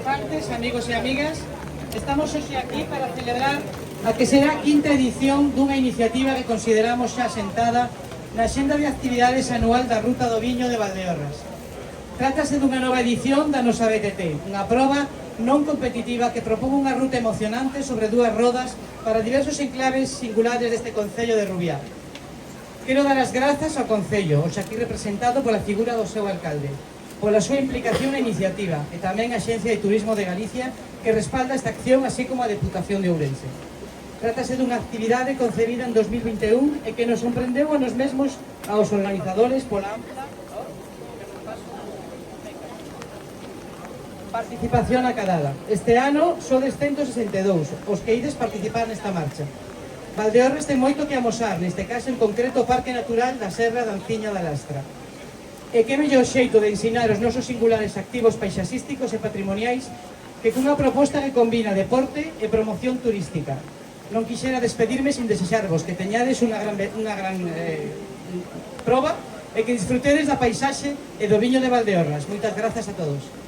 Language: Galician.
participantes, amigos e amigas, estamos hoxe aquí para celebrar a que será a quinta edición dunha iniciativa que consideramos xa asentada na xenda de actividades anual da Ruta do Viño de Valdeorras. Trátase dunha nova edición da nosa BTT, unha proba non competitiva que propón unha ruta emocionante sobre dúas rodas para diversos enclaves singulares deste Concello de Rubiá. Quero dar as grazas ao Concello, hoxe aquí representado pola figura do seu alcalde, pola súa implicación na iniciativa e tamén a Axencia de Turismo de Galicia que respalda esta acción así como a Deputación de Ourense. Trátase dunha actividade concebida en 2021 e que nos sorprendeu a nos mesmos aos organizadores pola ampla participación acadada. Este ano sodes 162 os que ides participar nesta marcha. Valdeorras ten moito que amosar, neste caso en concreto o Parque Natural da Serra da Anciña da Lastra. E que mellor xeito de ensinar os nosos singulares activos paisaxísticos e patrimoniais que cunha proposta que combina deporte e promoción turística. Non quixera despedirme sin desexarvos que teñades unha gran proba e que disfrutedes da paisaxe e do viño de Valdeorras. Moitas grazas a todos.